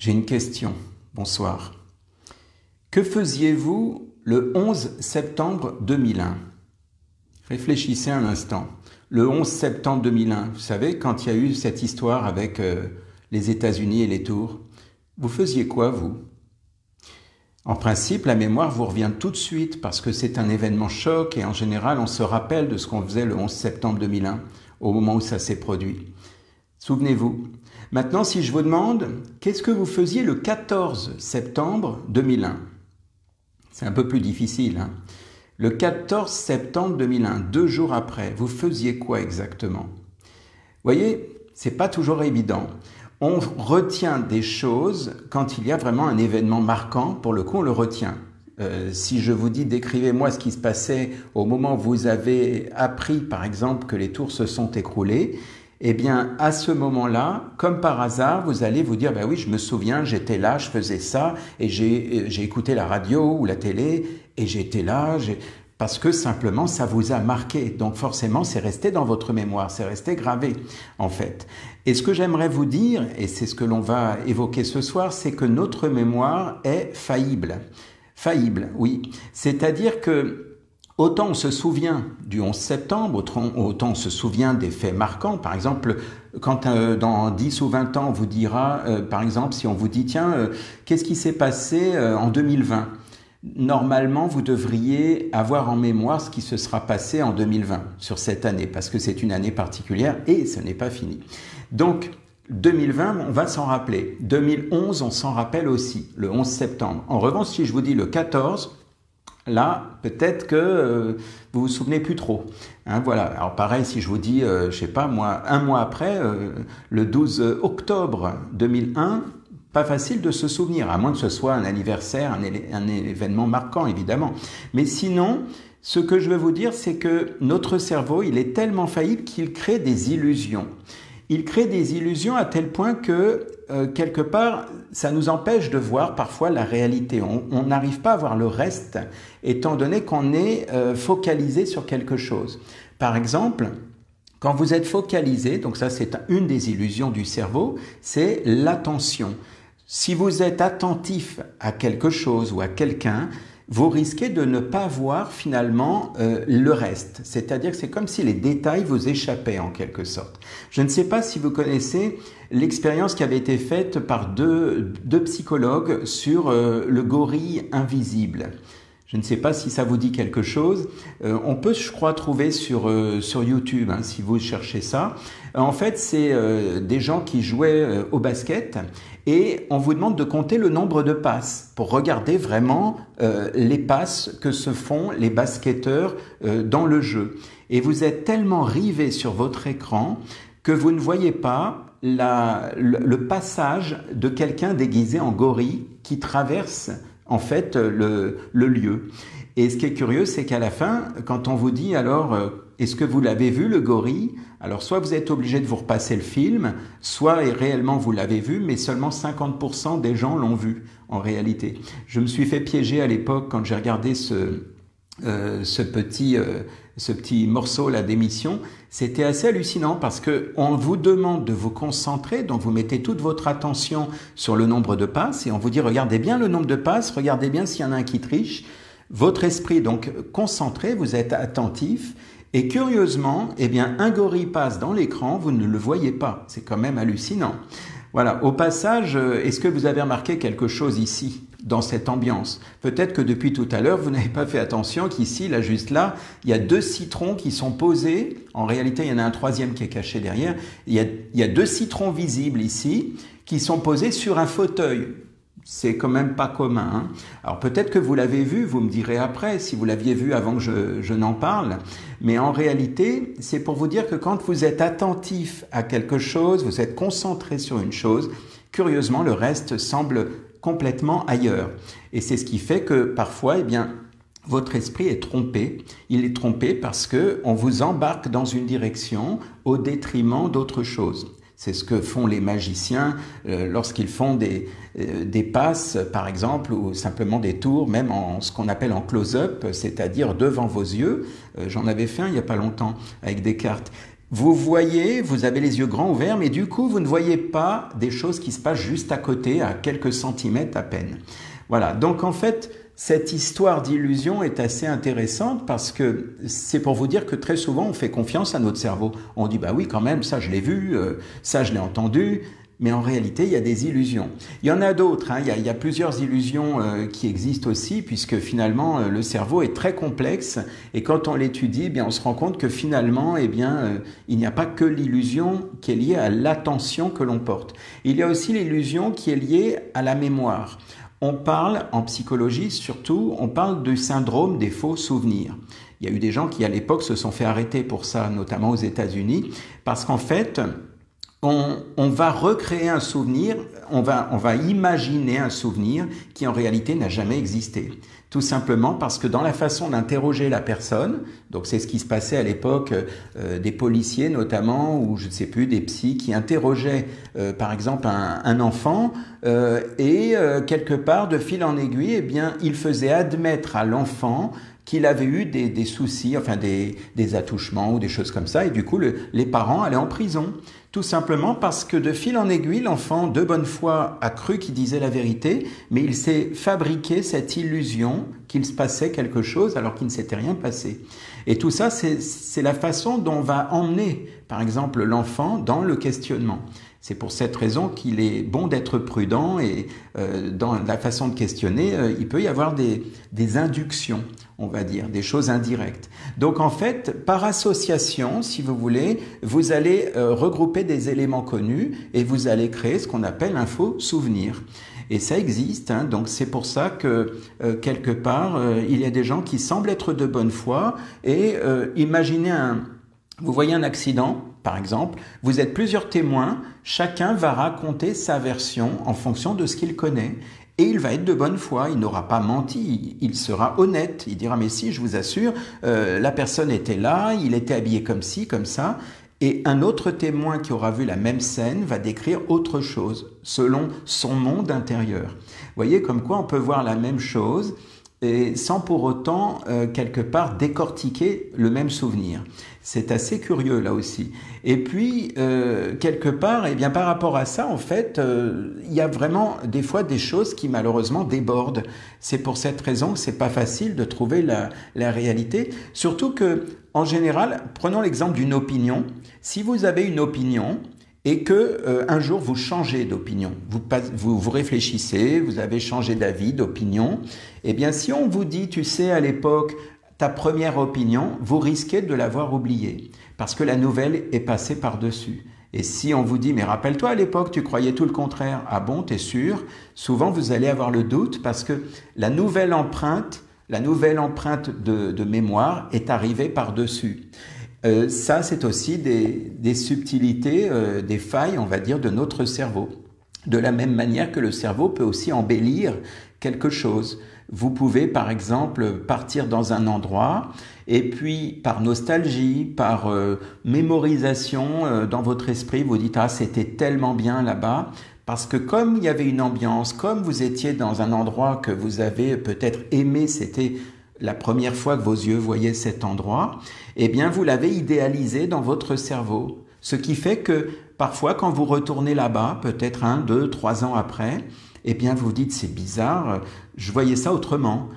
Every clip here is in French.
J'ai une question. Bonsoir. Que faisiez-vous le 11 septembre 2001? Réfléchissez un instant. Le 11 septembre 2001, vous savez, quand il y a eu cette histoire avec les États-Unis et les tours, vous faisiez quoi, vous? En principe, la mémoire vous revient tout de suite parce que c'est un événement choc et en général, on se rappelle de ce qu'on faisait le 11 septembre 2001 au moment où ça s'est produit. Souvenez-vous. Maintenant, si je vous demande, qu'est-ce que vous faisiez le 14 septembre 2001? C'est un peu plus difficile, hein? Le 14 septembre 2001, 2 jours après, vous faisiez quoi exactement? Vous voyez, c'est pas toujours évident. On retient des choses quand il y a vraiment un événement marquant, pour le coup on le retient. Si je vous dis décrivez-moi ce qui se passait au moment où vous avez appris par exemple que les tours se sont écroulées, eh bien à ce moment-là, comme par hasard, vous allez vous dire oui, je me souviens, j'étais là, je faisais ça et j'ai écouté la radio ou la télé et j'étais là, parce que simplement ça vous a marqué. Donc forcément, c'est resté dans votre mémoire, c'est resté gravé en fait. Et ce que j'aimerais vous dire, et c'est ce que l'on va évoquer ce soir, c'est que notre mémoire est faillible. Faillible, oui. C'est-à-dire que autant on se souvient du 11 septembre, autant on se souvient des faits marquants. Par exemple, quand dans 10 ou 20 ans, on vous dira, par exemple, si on vous dit, tiens, qu'est-ce qui s'est passé en 2020 ? Normalement, vous devriez avoir en mémoire ce qui se sera passé en 2020, sur cette année, parce que c'est une année particulière et ce n'est pas fini. Donc, 2020, on va s'en rappeler. 2011, on s'en rappelle aussi, le 11 septembre. En revanche, si je vous dis le 14, là, peut-être que vous vous souvenez plus trop. Hein, voilà. Alors pareil, si je vous dis, je sais pas moi, un mois après, le 12 octobre 2001, pas facile de se souvenir, à moins que ce soit un anniversaire, un événement marquant, évidemment. Mais sinon, ce que je veux vous dire, c'est que notre cerveau, il est tellement faillible qu'il crée des illusions. Il crée des illusions à tel point que, quelque part, ça nous empêche de voir parfois la réalité. On n'arrive pas à voir le reste, étant donné qu'on est focalisé sur quelque chose. Par exemple, quand vous êtes focalisé, donc ça c'est une des illusions du cerveau, c'est l'attention. Si vous êtes attentif à quelque chose ou à quelqu'un, vous risquez de ne pas voir finalement le reste. C'est-à-dire que c'est comme si les détails vous échappaient en quelque sorte. Je ne sais pas si vous connaissez l'expérience qui avait été faite par deux psychologues sur le gorille invisible. Je ne sais pas si ça vous dit quelque chose. On peut, je crois, trouver sur YouTube, hein, si vous cherchez ça. En fait, c'est des gens qui jouaient au basket et on vous demande de compter le nombre de passes pour regarder vraiment les passes que se font les basketteurs dans le jeu. Et vous êtes tellement rivé sur votre écran que vous ne voyez pas le passage de quelqu'un déguisé en gorille qui traverse en fait le lieu. Et ce qui est curieux, c'est qu'à la fin, quand on vous dit alors, est-ce que vous l'avez vu le gorille? Alors soit vous êtes obligé de vous repasser le film, soit réellement vous l'avez vu, mais seulement 50% des gens l'ont vu en réalité. Je me suis fait piéger à l'époque quand j'ai regardé ce petit morceau là d'émission. C'était assez hallucinant parce que on vous demande de vous concentrer, donc vous mettez toute votre attention sur le nombre de passes et on vous dit regardez bien le nombre de passes, regardez bien s'il y en a un qui triche. Votre esprit donc concentré, vous êtes attentif et curieusement, eh bien un gorille passe dans l'écran, vous ne le voyez pas. C'est quand même hallucinant. Voilà. Au passage, est-ce que vous avez remarqué quelque chose ici, dans cette ambiance? Peut-être que depuis tout à l'heure, vous n'avez pas fait attention qu'ici, là, juste là, il y a 2 citrons qui sont posés. En réalité, il y en a un troisième qui est caché derrière. Il y a 2 citrons visibles ici qui sont posés sur un fauteuil. C'est quand même pas commun, hein. Alors peut-être que vous l'avez vu, vous me direz après si vous l'aviez vu avant que je n'en parle. Mais en réalité, c'est pour vous dire que quand vous êtes attentif à quelque chose, vous êtes concentré sur une chose, curieusement, le reste semble complètement ailleurs. Et c'est ce qui fait que parfois, eh bien, votre esprit est trompé. Il est trompé parce que on vous embarque dans une direction au détriment d'autre chose. C'est ce que font les magiciens lorsqu'ils font des passes, par exemple, ou simplement des tours, même en ce qu'on appelle en close-up, c'est-à-dire devant vos yeux. J'en avais fait un il n'y a pas longtemps avec des cartes. Vous voyez, vous avez les yeux grands ouverts, mais du coup, vous ne voyez pas des choses qui se passent juste à côté, à quelques centimètres à peine. Voilà, donc en fait, cette histoire d'illusion est assez intéressante parce que c'est pour vous dire que très souvent, on fait confiance à notre cerveau. On dit, bah oui, quand même, ça je l'ai vu, ça je l'ai entendu. Mais en réalité, il y a des illusions. Il y en a d'autres, hein. Il y a plusieurs illusions qui existent aussi, puisque finalement, le cerveau est très complexe. Et quand on l'étudie, eh bien, on se rend compte que finalement, eh bien, il n'y a pas que l'illusion qui est liée à l'attention que l'on porte. Il y a aussi l'illusion qui est liée à la mémoire. On parle, en psychologie surtout, on parle du syndrome des faux souvenirs. Il y a eu des gens qui, à l'époque, se sont fait arrêter pour ça, notamment aux États-Unis, parce qu'en fait, on va recréer un souvenir, on va imaginer un souvenir qui en réalité n'a jamais existé. Tout simplement parce que dans la façon d'interroger la personne, donc c'est ce qui se passait à l'époque des policiers notamment, ou je ne sais plus, des psys qui interrogeaient par exemple un enfant et quelque part de fil en aiguille, eh bien, ils faisaient admettre à l'enfant qu'il avait eu des soucis, enfin des attouchements ou des choses comme ça, et du coup les parents allaient en prison. Tout simplement parce que de fil en aiguille, l'enfant, de bonne foi, a cru qu'il disait la vérité, mais il s'est fabriqué cette illusion qu'il se passait quelque chose alors qu'il ne s'était rien passé. Et tout ça, c'est la façon dont on va emmener, par exemple, l'enfant dans le questionnement. C'est pour cette raison qu'il est bon d'être prudent et dans la façon de questionner, il peut y avoir des inductions, on va dire, des choses indirectes. Donc en fait, par association, si vous voulez, vous allez regrouper des éléments connus et vous allez créer ce qu'on appelle un faux souvenir. Et ça existe, hein, donc c'est pour ça que quelque part, il y a des gens qui semblent être de bonne foi et imaginez vous voyez un accident, par exemple, vous êtes plusieurs témoins, chacun va raconter sa version en fonction de ce qu'il connaît. Et il va être de bonne foi, il n'aura pas menti, il sera honnête, il dira mais si, je vous assure, la personne était là, il était habillé comme ci, comme ça. Et un autre témoin qui aura vu la même scène va décrire autre chose, selon son monde intérieur. Vous voyez comme quoi on peut voir la même chose et sans pour autant, quelque part, décortiquer le même souvenir. C'est assez curieux là aussi. Et puis, quelque part, eh bien, par rapport à ça, en fait, il y a vraiment des fois des choses qui malheureusement débordent. C'est pour cette raison que c'est pas facile de trouver la réalité. Surtout que, en général, prenons l'exemple d'une opinion. Si vous avez une opinion, et que un jour vous changez d'opinion, vous réfléchissez, vous avez changé d'avis, d'opinion, eh bien si on vous dit, tu sais, à l'époque, ta première opinion, vous risquez de l'avoir oubliée, parce que la nouvelle est passée par-dessus. Et si on vous dit, mais rappelle-toi à l'époque, tu croyais tout le contraire, ah bon, t'es sûr? Souvent vous allez avoir le doute, parce que la nouvelle empreinte de mémoire est arrivée par-dessus. Ça, c'est aussi des subtilités, des failles, on va dire, de notre cerveau. De la même manière que le cerveau peut aussi embellir quelque chose. Vous pouvez, par exemple, partir dans un endroit et puis, par nostalgie, par mémorisation dans votre esprit, vous dites « Ah, c'était tellement bien là-bas ». Parce que comme il y avait une ambiance, comme vous étiez dans un endroit que vous avez peut-être aimé, c'était la première fois que vos yeux voyaient cet endroit, eh bien vous l'avez idéalisé dans votre cerveau. Ce qui fait que parfois quand vous retournez là-bas, peut-être 1, 2, 3 ans après, eh bien vous vous dites c'est bizarre, je voyais ça autrement.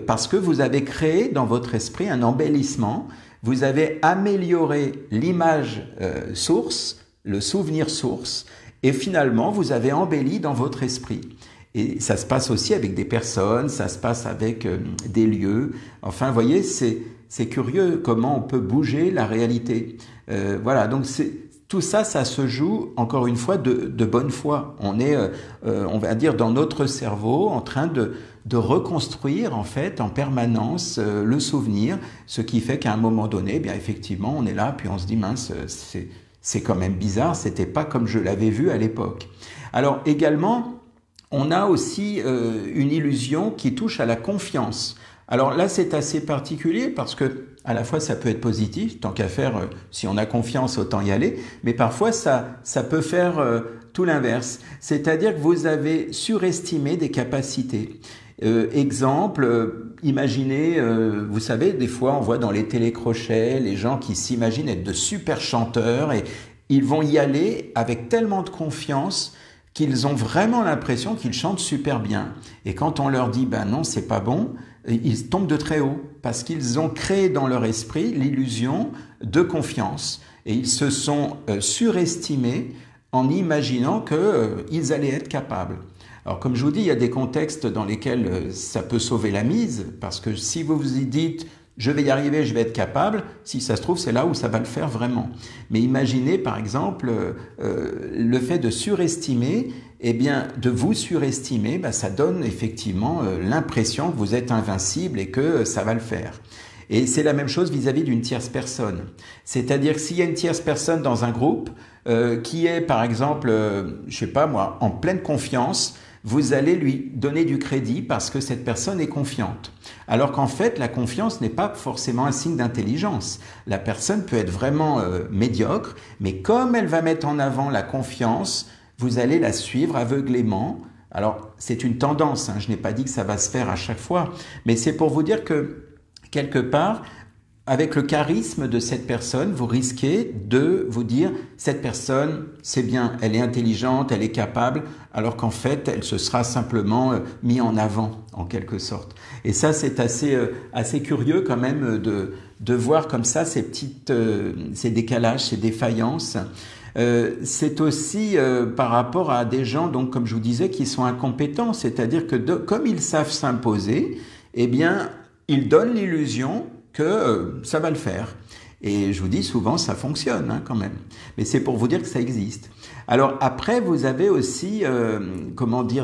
Parce que vous avez créé dans votre esprit un embellissement, vous avez amélioré l'image source, le souvenir source, et finalement vous avez embelli dans votre esprit. Et ça se passe aussi avec des personnes, ça se passe avec des lieux. Enfin, vous voyez, c'est curieux comment on peut bouger la réalité. Voilà, donc tout ça, ça se joue, encore une fois, de bonne foi. On est, on va dire, dans notre cerveau, en train de reconstruire, en fait, en permanence, le souvenir, ce qui fait qu'à un moment donné, eh bien effectivement, on est là, puis on se dit, mince, c'est quand même bizarre, c'était pas comme je l'avais vu à l'époque. Alors, également, on a aussi une illusion qui touche à la confiance. Alors là, c'est assez particulier parce que à la fois ça peut être positif, tant qu'à faire, si on a confiance, autant y aller, mais parfois ça peut faire tout l'inverse. C'est-à-dire que vous avez surestimé des capacités. Exemple, imaginez, vous savez, des fois on voit dans les télécrochets les gens qui s'imaginent être de super chanteurs et ils vont y aller avec tellement de confiance qu'ils ont vraiment l'impression qu'ils chantent super bien. Et quand on leur dit, ben non, c'est pas bon, ils tombent de très haut parce qu'ils ont créé dans leur esprit l'illusion de confiance et ils se sont surestimés en imaginant qu'ils allaient être capables. Alors comme je vous dis, il y a des contextes dans lesquels ça peut sauver la mise, parce que si vous vous y dites je vais y arriver, je vais être capable, si ça se trouve c'est là où ça va le faire vraiment. Mais imaginez par exemple le fait de surestimer, eh bien de vous surestimer, ça donne effectivement l'impression que vous êtes invincible et que ça va le faire. Et c'est la même chose vis-à-vis d'une tierce personne. C'est-à-dire que s'il y a une tierce personne dans un groupe qui est par exemple, je sais pas moi, en pleine confiance, vous allez lui donner du crédit parce que cette personne est confiante. Alors qu'en fait, la confiance n'est pas forcément un signe d'intelligence. La personne peut être vraiment médiocre, mais comme elle va mettre en avant la confiance, vous allez la suivre aveuglément. Alors, c'est une tendance, je n'ai pas dit que ça va se faire à chaque fois, mais c'est pour vous dire que, quelque part, avec le charisme de cette personne, vous risquez de vous dire « cette personne, c'est bien, elle est intelligente, elle est capable », alors qu'en fait, elle se sera simplement mise en avant, en quelque sorte. Et ça, c'est assez curieux quand même de voir comme ça ces décalages, ces défaillances. C'est aussi par rapport à des gens, donc comme je vous disais, qui sont incompétents, c'est-à-dire que comme ils savent s'imposer, eh bien, ils donnent l'illusion que ça va le faire. Et je vous dis souvent, ça fonctionne quand même. Mais c'est pour vous dire que ça existe. Alors après, vous avez aussi,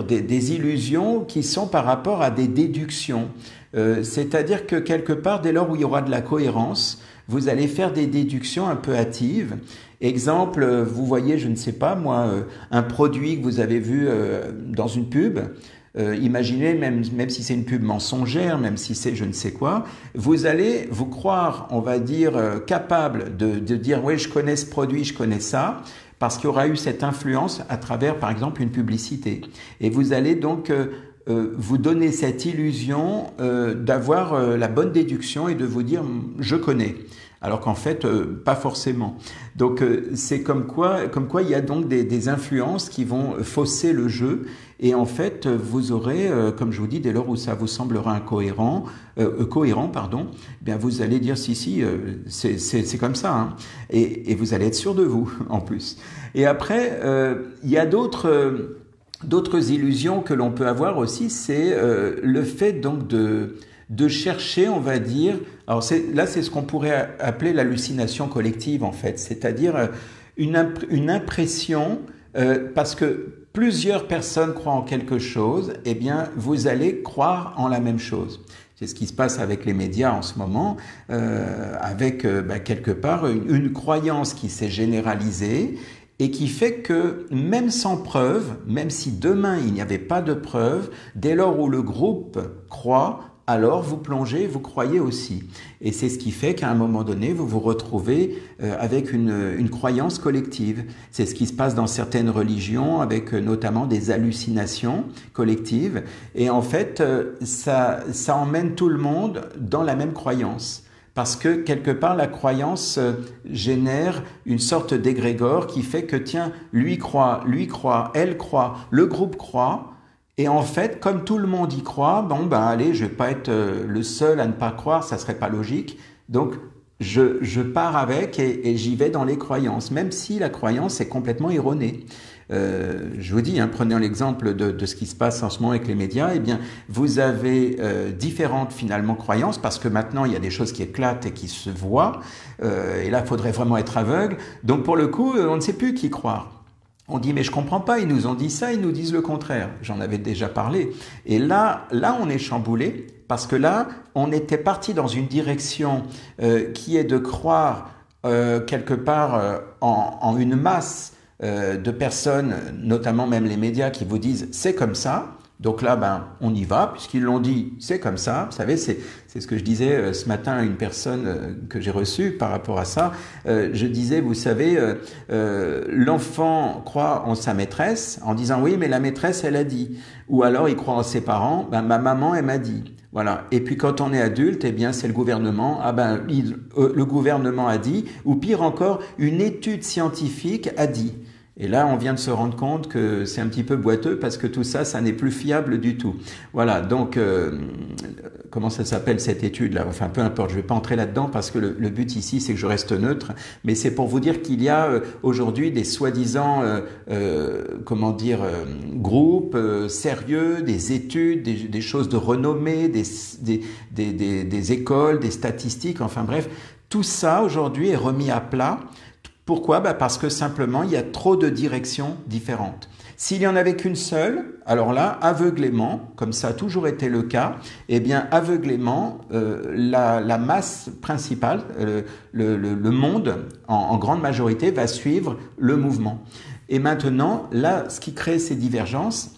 des illusions qui sont par rapport à des déductions. C'est-à-dire que quelque part, dès lors où il y aura de la cohérence, vous allez faire des déductions un peu hâtives. Exemple, vous voyez, je ne sais pas moi, un produit que vous avez vu dans une pub. Imaginez, même si c'est une pub mensongère, même si c'est je ne sais quoi, vous allez vous croire, on va dire, capable de dire oui, je connais ce produit, je connais ça, parce qu'il y aura eu cette influence à travers, par exemple, une publicité. Et vous allez donc vous donner cette illusion d'avoir la bonne déduction et de vous dire je connais. Alors qu'en fait, pas forcément. Donc, c'est comme quoi il y a donc des influences qui vont fausser le jeu. Et en fait, vous aurez, comme je vous dis, dès lors où ça vous semblera cohérent, bien vous allez dire si, c'est comme ça. Et vous allez être sûr de vous, en plus. Et après, il y a d'autres illusions que l'on peut avoir aussi, c'est le fait donc de chercher, on va dire, alors c'est ce qu'on pourrait appeler l'hallucination collective en fait, c'est-à-dire une impression, parce que plusieurs personnes croient en quelque chose, eh bien vous allez croire en la même chose. C'est ce qui se passe avec les médias en ce moment, avec quelque part une croyance qui s'est généralisée, et qui fait que même sans preuve, même si demain il n'y avait pas de preuve, dès lors où le groupe croit, alors vous plongez, vous croyez aussi. Et c'est ce qui fait qu'à un moment donné, vous vous retrouvez avec une croyance collective. C'est ce qui se passe dans certaines religions, avec notamment des hallucinations collectives. Et en fait, ça emmène tout le monde dans la même croyance. Parce que quelque part, la croyance génère une sorte d'égrégore qui fait que tiens, lui croit, elle croit, le groupe croit. Et en fait, comme tout le monde y croit, allez, je vais pas être le seul à ne pas croire, ça serait pas logique. Donc, je pars avec et j'y vais dans les croyances, même si la croyance est complètement erronée. Je vous dis, prenez l'exemple de ce qui se passe en ce moment avec les médias, eh bien, vous avez différentes finalement croyances, parce que maintenant il y a des choses qui éclatent et qui se voient, et là il faudrait vraiment être aveugle. Donc pour le coup, on ne sait plus qui croire. On dit mais je comprends pas, ils nous ont dit ça, ils nous disent le contraire. J'en avais déjà parlé. Et là on est chamboulé, parce que là on était parti dans une direction qui est de croire quelque part en une masse de personnes, notamment même les médias, qui vous disent c'est comme ça. Donc là, ben, on y va, puisqu'ils l'ont dit, c'est comme ça. Vous savez, c'est ce que je disais ce matin à une personne que j'ai reçue par rapport à ça. Je disais, vous savez, l'enfant croit en sa maîtresse en disant, oui, mais la maîtresse, elle a dit. Ou alors, il croit en ses parents, ben, ma maman, elle m'a dit. Voilà. Et puis quand on est adulte, eh bien c'est le gouvernement. Ah ben le gouvernement a dit, ou pire encore, une étude scientifique a dit. Et là, on vient de se rendre compte que c'est un petit peu boiteux parce que tout ça, ça n'est plus fiable du tout. Voilà, donc, comment ça s'appelle cette étude-là? Enfin, peu importe, je ne vais pas entrer là-dedans parce que le but ici, c'est que je reste neutre. Mais c'est pour vous dire qu'il y a aujourd'hui des soi-disant, groupes sérieux, des études, des choses de renommée, des écoles, des statistiques, enfin bref. Tout ça, aujourd'hui, est remis à plat. Pourquoi? Parce que simplement, il y a trop de directions différentes. S'il y en avait qu'une seule, alors là, aveuglément, comme ça a toujours été le cas, eh bien, aveuglément, la masse principale, le monde, en grande majorité, va suivre le mouvement. Et maintenant, là, ce qui crée ces divergences,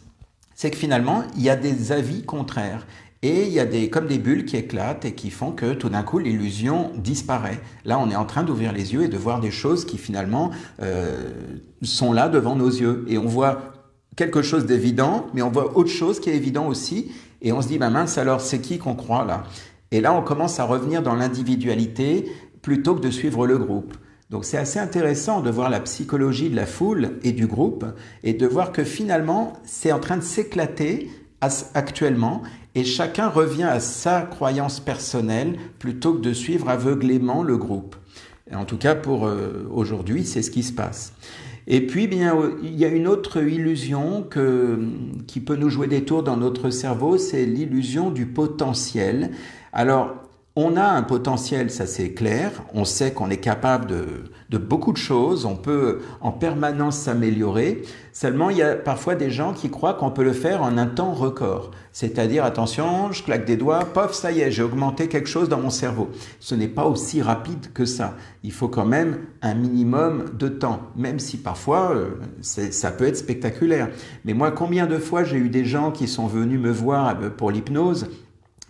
c'est que finalement, il y a des avis contraires. Et il y a comme des bulles qui éclatent et qui font que tout d'un coup l'illusion disparaît. Là, on est en train d'ouvrir les yeux et de voir des choses qui finalement sont là devant nos yeux. Et on voit quelque chose d'évident, mais on voit autre chose qui est évident aussi. Et on se dit, bah mince, alors c'est qui qu'on croit là? Et là, on commence à revenir dans l'individualité plutôt que de suivre le groupe. Donc c'est assez intéressant de voir la psychologie de la foule et du groupe et de voir que finalement, c'est en train de s'éclater actuellement. Et chacun revient à sa croyance personnelle plutôt que de suivre aveuglément le groupe. Et en tout cas, pour aujourd'hui, c'est ce qui se passe. Et puis, bien, il y a une autre illusion qui peut nous jouer des tours dans notre cerveau, c'est l'illusion du potentiel. Alors, on a un potentiel, ça c'est clair, on sait qu'on est capable de beaucoup de choses, on peut en permanence s'améliorer, seulement il y a parfois des gens qui croient qu'on peut le faire en un temps record. C'est-à-dire, attention, je claque des doigts, pof, ça y est, j'ai augmenté quelque chose dans mon cerveau. Ce n'est pas aussi rapide que ça. Il faut quand même un minimum de temps, même si parfois ça peut être spectaculaire. Mais moi, combien de fois j'ai eu des gens qui sont venus me voir pour l'hypnose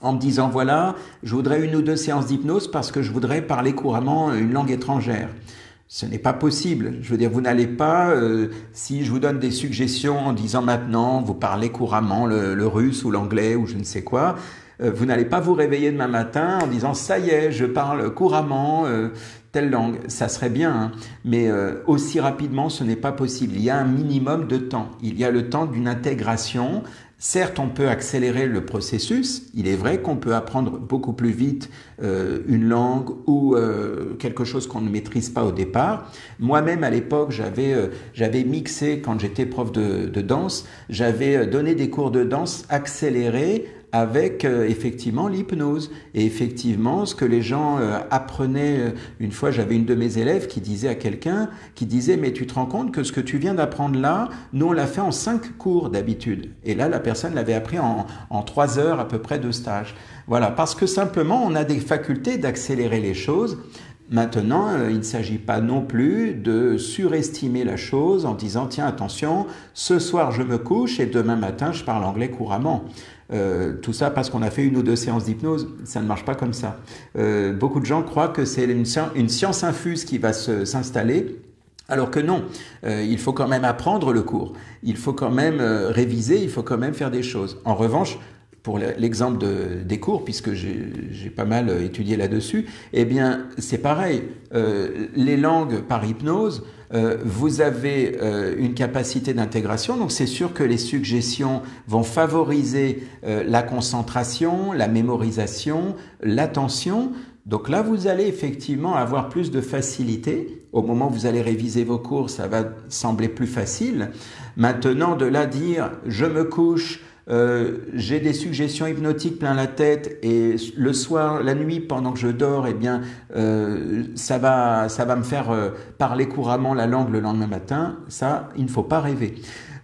en me disant, voilà, je voudrais 1 ou 2 séances d'hypnose parce que je voudrais parler couramment une langue étrangère. Ce n'est pas possible. Je veux dire, vous n'allez pas, si je vous donne des suggestions en disant maintenant, vous parlez couramment le russe ou l'anglais ou je ne sais quoi, vous n'allez pas vous réveiller demain matin en disant, ça y est, je parle couramment telle langue. Ça serait bien, hein, mais aussi rapidement, ce n'est pas possible. Il y a un minimum de temps. Il y a le temps d'une intégration. Certes, on peut accélérer le processus. Il est vrai qu'on peut apprendre beaucoup plus vite une langue ou quelque chose qu'on ne maîtrise pas au départ. Moi-même, à l'époque, j'avais mixé, quand j'étais prof de danse, j'avais donné des cours de danse accélérés avec effectivement l'hypnose. Et effectivement, ce que les gens apprenaient, une fois j'avais une de mes élèves qui disait à quelqu'un, qui disait, mais tu te rends compte que ce que tu viens d'apprendre là, nous on l'a fait en 5 cours d'habitude. Et là, la personne l'avait appris en 3 heures à peu près de stage. Voilà, parce que simplement, on a des facultés d'accélérer les choses. Maintenant, il ne s'agit pas non plus de surestimer la chose en disant, tiens, attention, ce soir je me couche et demain matin je parle anglais couramment. Tout ça parce qu'on a fait 1 ou 2 séances d'hypnose, ça ne marche pas comme ça. Beaucoup de gens croient que c'est une science infuse qui va s'installer, alors que non, il faut quand même apprendre le cours, il faut quand même réviser, il faut quand même faire des choses. En revanche, pour l'exemple des cours, puisque j'ai pas mal étudié là-dessus, eh bien, c'est pareil. Les langues par hypnose, vous avez une capacité d'intégration, donc c'est sûr que les suggestions vont favoriser la concentration, la mémorisation, l'attention. Donc là, vous allez effectivement avoir plus de facilité. Au moment où vous allez réviser vos cours, ça va sembler plus facile. Maintenant, de là dire « je me couche », j'ai des suggestions hypnotiques plein la tête et le soir, la nuit, pendant que je dors, eh bien, ça va me faire parler couramment la langue le lendemain matin. Ça, il ne faut pas rêver.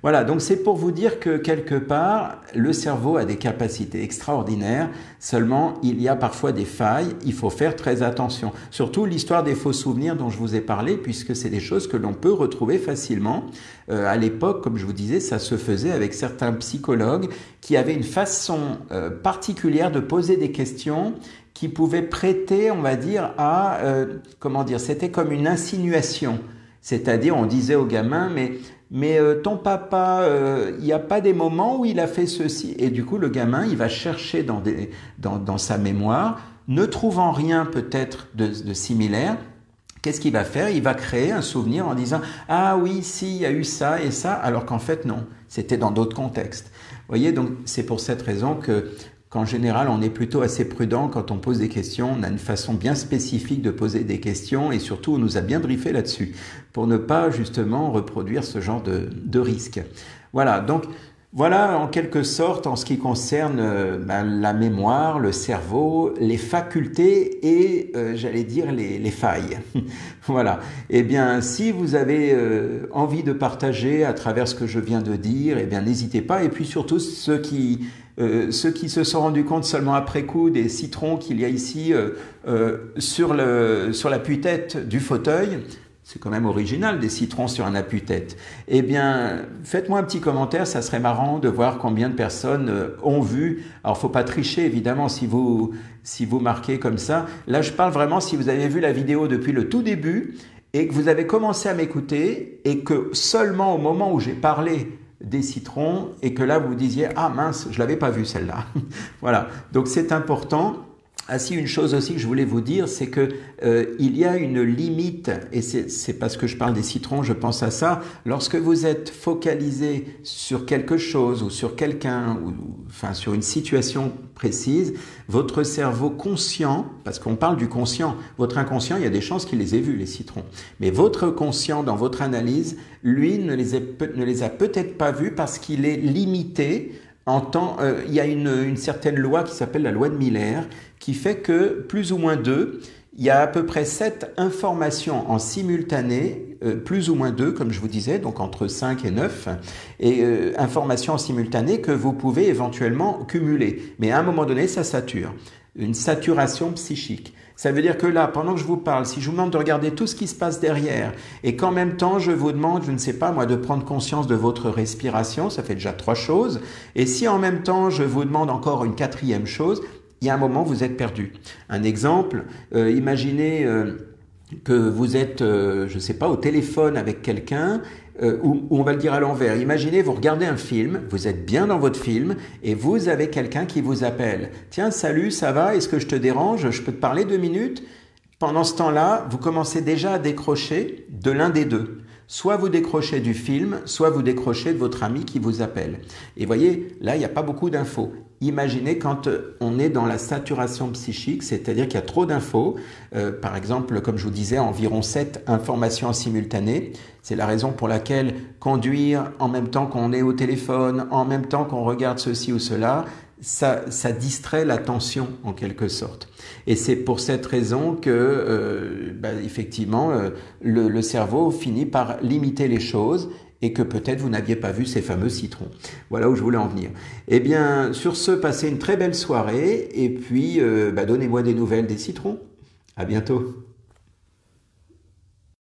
Voilà, donc c'est pour vous dire que quelque part, le cerveau a des capacités extraordinaires, seulement il y a parfois des failles, il faut faire très attention. Surtout l'histoire des faux souvenirs dont je vous ai parlé, puisque c'est des choses que l'on peut retrouver facilement. À l'époque, comme je vous disais, ça se faisait avec certains psychologues qui avaient une façon particulière de poser des questions qui pouvaient prêter, on va dire, à, comment dire, c'était comme une insinuation. C'est-à-dire, on disait aux gamins, mais ton papa, il n'y a pas des moments où il a fait ceci. Et du coup, le gamin, il va chercher dans sa mémoire, ne trouvant rien peut-être de similaire. Qu'est-ce qu'il va faire? Il va créer un souvenir en disant « Ah oui, si, il y a eu ça et ça », alors qu'en fait, non. C'était dans d'autres contextes. Vous voyez, donc c'est pour cette raison qu'en général, on est plutôt assez prudent quand on pose des questions. On a une façon bien spécifique de poser des questions et surtout, on nous a bien briefé là-dessus pour ne pas justement reproduire ce genre de risque. Voilà, donc voilà en quelque sorte en ce qui concerne la mémoire, le cerveau, les facultés et j'allais dire les failles. Voilà. Eh bien, si vous avez envie de partager à travers ce que je viens de dire, eh bien n'hésitez pas. Et puis surtout ceux qui se sont rendus compte seulement après coup des citrons qu'il y a ici sur l'appui-tête du fauteuil. C'est quand même original, des citrons sur un appui-tête. Eh bien, faites-moi un petit commentaire, ça serait marrant de voir combien de personnes ont vu. Alors, faut pas tricher, évidemment, si vous marquez comme ça. Là, je parle vraiment si vous avez vu la vidéo depuis le tout début et que vous avez commencé à m'écouter et que seulement au moment où j'ai parlé des citrons et que là, vous disiez « Ah mince, je l'avais pas vu celle-là ». Voilà, donc c'est important. Ah si, une chose aussi que je voulais vous dire, c'est que il y a une limite, et c'est parce que je parle des citrons, je pense à ça, lorsque vous êtes focalisé sur quelque chose ou sur quelqu'un, ou enfin sur une situation précise, votre cerveau conscient, parce qu'on parle du conscient, votre inconscient, il y a des chances qu'il les ait vus, les citrons, mais votre conscient, dans votre analyse, lui ne les a peut-être pas vus parce qu'il est limité. Il y a une certaine loi qui s'appelle la loi de Miller qui fait que plus ou moins il y a à peu près 7 informations en simultané, plus ou moins 2 comme je vous disais, donc entre 5 et 9, et informations en simultané que vous pouvez éventuellement cumuler. Mais à un moment donné, ça sature. Une saturation psychique. Ça veut dire que là, pendant que je vous parle, si je vous demande de regarder tout ce qui se passe derrière et qu'en même temps, je vous demande, je ne sais pas moi, de prendre conscience de votre respiration, ça fait déjà 3 choses. Et si en même temps, je vous demande encore une 4e chose, il y a un moment, vous êtes perdu. Un exemple, imaginez que vous êtes, je ne sais pas, au téléphone avec quelqu'un, ou on va le dire à l'envers. Imaginez, vous regardez un film, vous êtes bien dans votre film, et vous avez quelqu'un qui vous appelle. Tiens, salut, ça va? Est-ce que je te dérange? Je peux te parler 2 minutes? Pendant ce temps-là, vous commencez déjà à décrocher de l'un des deux. Soit vous décrochez du film, soit vous décrochez de votre ami qui vous appelle. Et voyez, là, il n'y a pas beaucoup d'infos. Imaginez quand on est dans la saturation psychique, c'est-à-dire qu'il y a trop d'infos. Par exemple, comme je vous disais, environ 7 informations en simultané. C'est la raison pour laquelle conduire en même temps qu'on est au téléphone, en même temps qu'on regarde ceci ou cela, ça distrait l'attention en quelque sorte. Et c'est pour cette raison que, effectivement, le cerveau finit par limiter les choses et que peut-être vous n'aviez pas vu ces fameux citrons. Voilà où je voulais en venir. Eh bien, sur ce, passez une très belle soirée et puis donnez-moi des nouvelles des citrons. À bientôt.